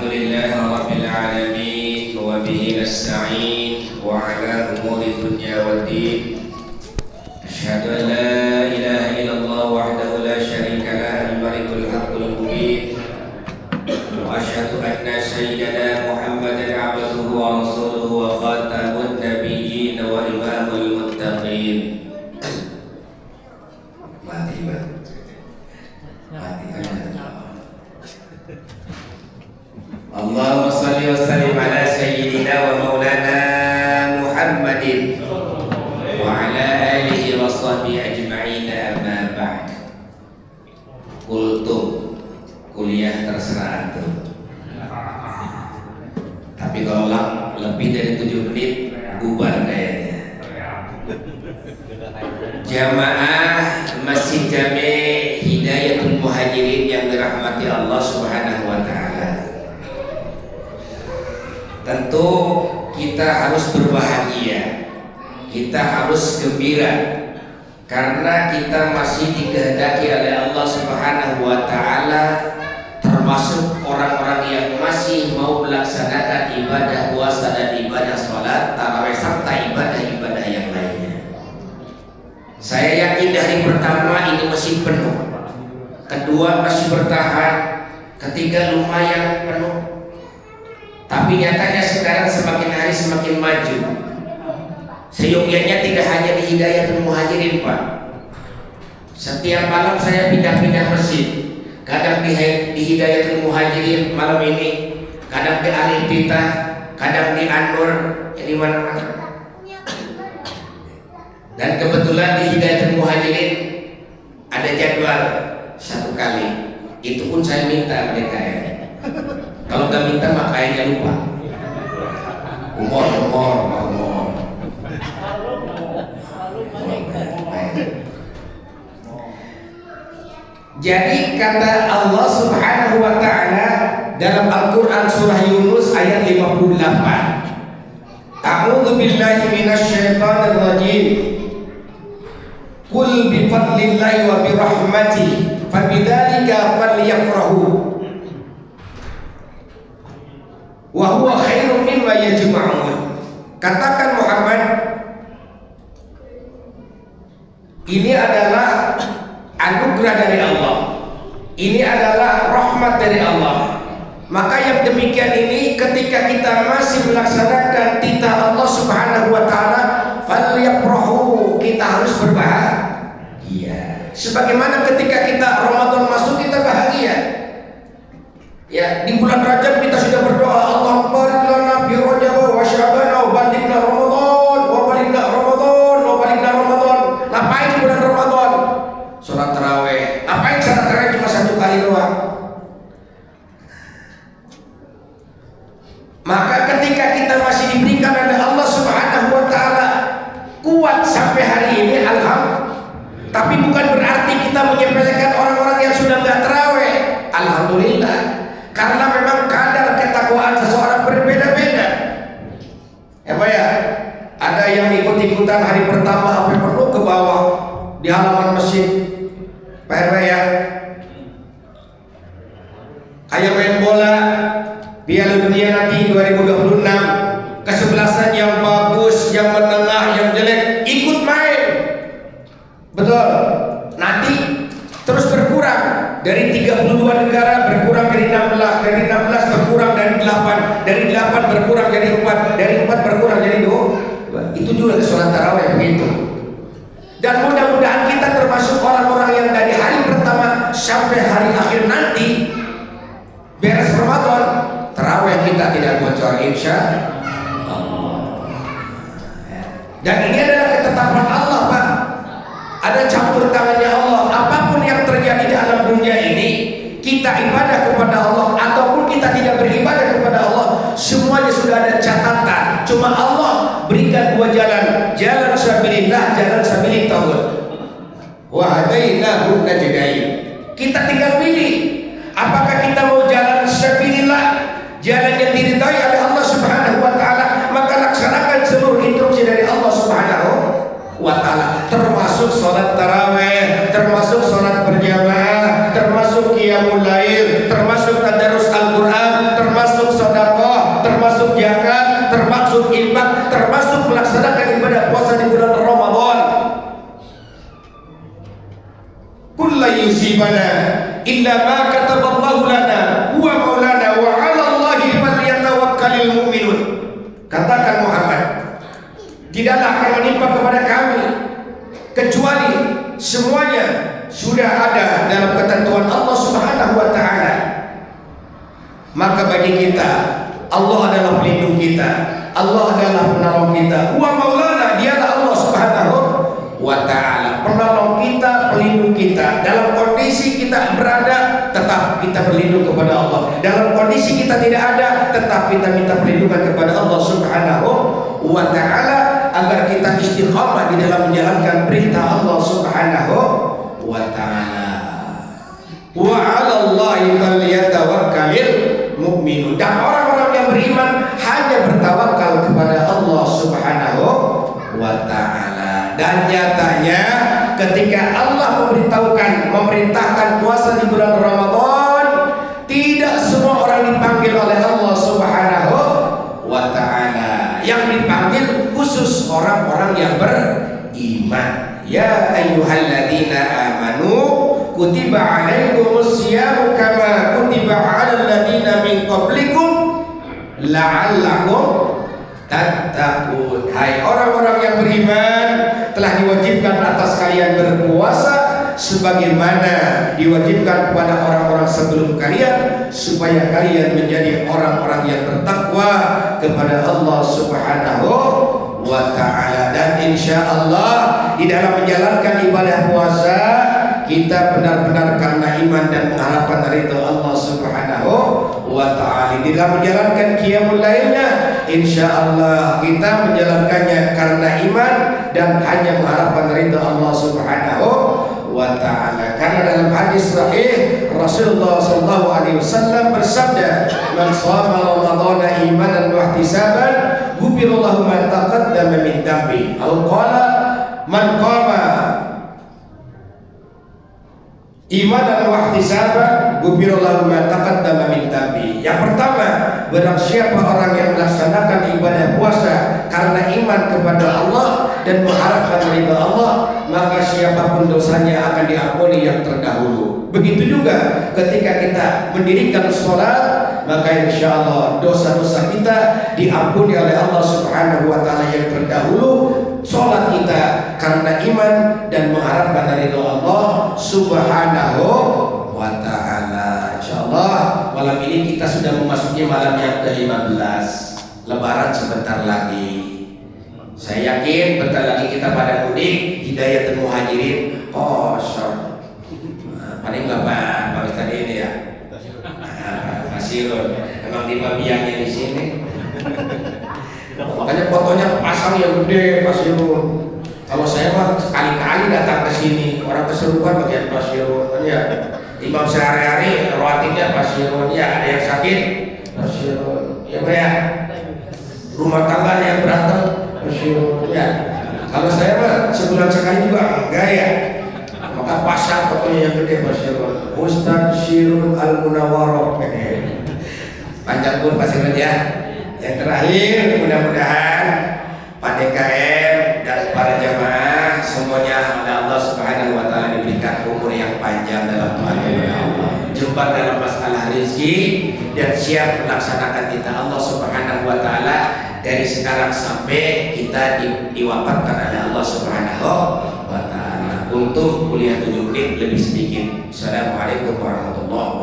Alhamdulillah Rabbil Alamin wa bihi nasta'in wa ala umuri dunya waddin. Asyhadu an la ilaha illallah wahdahu la syarika lah al-malikul haqqul mubin wa asyhadu anna sayyidana Muhammadan abduhu wa rasuluhu wa khatamun nabiyyin wa imamul muttaqin. Mati Allahumma salli wa sallim ala sayyidina wa maulana Muhammadin wa ala alihi wa sahbihi ajma'in, amma ba'd. Kultum, kuliah terserah antum. Tapi kalau lebih dari 7 menit bubar kayaknya. Jamaah Masjid Jami' Hidayatul Muhajirin yang dirahmati Allah Subhanahu wa taala. Tentu kita harus berbahagia, kita harus gembira, karena kita masih dikehendaki oleh Allah Subhanahu wa taala termasuk orang-orang yang masih mau melaksanakan ibadah puasa dan ibadah sholat, tarawih serta ibadah-ibadah yang lainnya. Saya yakin dari pertama ini masih penuh, kedua masih bertahan, ketiga lumayan penuh. Tapi nyatanya sekarang semakin hari semakin maju. Seyogyanya tidak hanya di Hidayatul Muhajirin, Pak. Setiap malam saya pindah-pindah masjid. Kadang di Hidayatul Muhajirin malam ini, kadang di Al-Iftitah, kadang di An-Nur, di mana-mana. Dan kebetulan di Hidayatul Muhajirin ada jadwal 1 kali. Itu pun saya minta mereka ya. Kalau nggak minta maka kayaknya lupa. Umur. Jadi kata Allah Subhanahu wa taala dalam Al-Qur'an surah Yunus ayat 58. A'udzu billahi minasyaitonir rajim. Qul bi fadlillahi wa bi rahmatihi fabidzalika falyafrahu. Wa huwa khairum mimma yajma'un. Katakan Muhammad, ini adalah anugerah dari Allah, ini adalah rahmat dari Allah. Maka yang demikian ini ketika kita masih melaksanakan titah Allah Subhanahu wa taala, falyafrahu, kita harus berbahagia. Sebagaimana ketika kita Ramadan masuk kita bahagia. Ya, di bulan Rajab kita sudah berdoa, Allahumma barik lana fi Rajab wa Sya'ban wa balighna Ramadan wa balighna Ramadan wa balighna Ramadan. Ngapain di bulan Ramadan? Salat tarawih. Ngapain salat tarawih cuma 1 kali doang? Maka ketika kita masih diberikan oleh Allah Subhanahu wa taala kuat sampai hari ini, alhamdulillah. Tapi bukan berarti kita menyepelekan orang-orang yang sudah enggak tarawih. Alhamdulillah. Karena memang kadar ketakwaan seseorang berbeda-beda. Ya Pak ya, ada yang ikut-ikutan hari pertama sampai penuh ke bawah di halaman masjid. Pak RW ya, kayak main bola Piala Dunia nanti 2026, kesebelasan yang bagus, yang menengah, yang jelek ikut main. Betul. Nanti terus berkurang. Dari 32 negara berkurang dari 16, dari 16 berkurang dari 8, dari 8 berkurang jadi 4, dari 4 berkurang jadi 2. Itu juga sholat tarawih begitu. Dan mudah-mudahan kita termasuk orang-orang yang dari hari pertama sampai hari akhir nanti beres Ramadan, tarawih kita tidak bocor insya Allah. Dan ini adalah ketetapan Allah, Pak. Ada campur tangannya Allah. Apapun yang terjadi dalam dunia ini, kita ibadah kepada Allah ataupun kita tidak beribadah kepada Allah, semuanya sudah ada catatan. Cuma Allah berikan 2 jalan, jalan sabilillah, jalan sabilit tauhid. Wa hadainahu najdain. Kita tinggal pilih. Apakah kita mau jalan sabilillah, jalan yang diridhai oleh Allah Subhanahu wa taala, maka laksanakan seluruh instruksi dari Allah Subhanahu wa ta'ala, termasuk sholat tarawih, termasuk sholat berjamaah, termasuk qiyamul lail, termasuk tadarus Al-Quran, termasuk ma kataballahu lana huwa maulana wa 'ala Allahi falyatawakkalul mu'minun. Katakan Muhammad, tidaklah akan menimpa kepada kami kecuali semuanya sudah ada dalam ketentuan Allah Subhanahu wa taala. Maka bagi kita Allah adalah pelindung kita, Allah adalah penolong kita. Wa maulana, dialah Allah Subhanahu wa taala, penolong kita, pelindung kita. Dalam kondisi kita berada, tetap kita berlindung kepada Allah. Dalam kondisi kita tidak ada, tetap kita minta perlindungan kepada Allah Subhanahu wa taala agar kita istiqamah di dalam menjalankan perintah Allah Subhanahu wa taala. Wa 'ala Allahi falyatawakkalul mu'minun. Dan orang-orang yang beriman hanya bertawakal kepada Allah Subhanahu wa taala. Dan nyatanya ketika Allah memerintahkan puasa di bulan Ramadan, tidak semua orang dipanggil oleh Allah Subhanahu wa taala. Yang dipanggil khusus orang-orang yang beriman. Ya ayyuhalladzina amanu kutiba 'alaikumus syiyamu kama kutiba 'alal ladzina min qablikum la'allakum tattaqun. Hai orang-orang yang beriman, telah diwajibkan atas kalian berpuasa sebagaimana diwajibkan kepada orang-orang sebelum kalian, supaya kalian menjadi orang-orang yang bertakwa kepada Allah Subhanahu wa taala. Dan insyaallah di dalam menjalankan ibadah puasa kita benar-benar karena iman dan mengharapkan ridha Allah Subhanahu wa taala. Di dalam menjalankan qiyamul lailnya, insyaallah kita menjalankannya karena iman dan hanya mengharapkan ridha Allah Subhanahu wa taala. Karena dalam hadis sahih Rasulullah sallallahu alaihi wasallam bersabda, "Man shama ramadhana imanan wa ihtisaban, ghufirallahu ma taqaddama min dhanbi." Atau qala, "Man qama imanan wa ihtisaban, ghufirallahu ma taqaddama min dhanbi." Yang pertama, barang siapa orang yang melaksanakan ibadah puasa karena iman kepada Allah dan mengharapkan ridha Allah, maka siapapun dosanya akan diampuni yang terdahulu. Begitu juga ketika kita mendirikan sholat, maka insya Allah dosa-dosa kita diampuni oleh Allah Subhanahu wa taala yang terdahulu. Sholat kita karena iman dan mengharapkan ridha Allah Subhanahu wa taala. Insyaallah malam ini kita sudah memasuki malam yang ke-15. Lebaran sebentar lagi. Saya yakin bentar lagi kita pada mudik Hidayatul Muhajirin. Paling Pak Ustaz ini ya. Pasirun. Emang di babiannya di sini. Makanya fotonya pasang yang gede Pasirun. Kalau saya mah sekali-kali datang ke sini, orang keserupan bagian Pasirun ya. Imam sehari-hari rawatibnya Pasirun ya, ada yang sakit Pasirun. Ya Pak ya. Rumah tangga yang berantem Pasirun ya. Kalau saya mah sebulan sekali juga enggak ya. Maka pasang fotonya yang gede Pasirun. Ustaz Syirun Al-Munawwarah. Panjang pun Pasirun ya. Yang terakhir, mudah-mudahan Pak DKM dan para jamaah semuanya oleh Allah Subhanahu wa taala diberikan umur yang panjang dalam taat kepada Allah, jembat dalam masalah rezeki, dan siap melaksanakan perintah Allah Subhanahu wa taala dari sekarang sampai kita diwafatkan oleh Allah Subhanahu wa taala. Untuk kuliah 7 menit lebih sedikit. Assalamualaikum warahmatullahi wabarakatuh.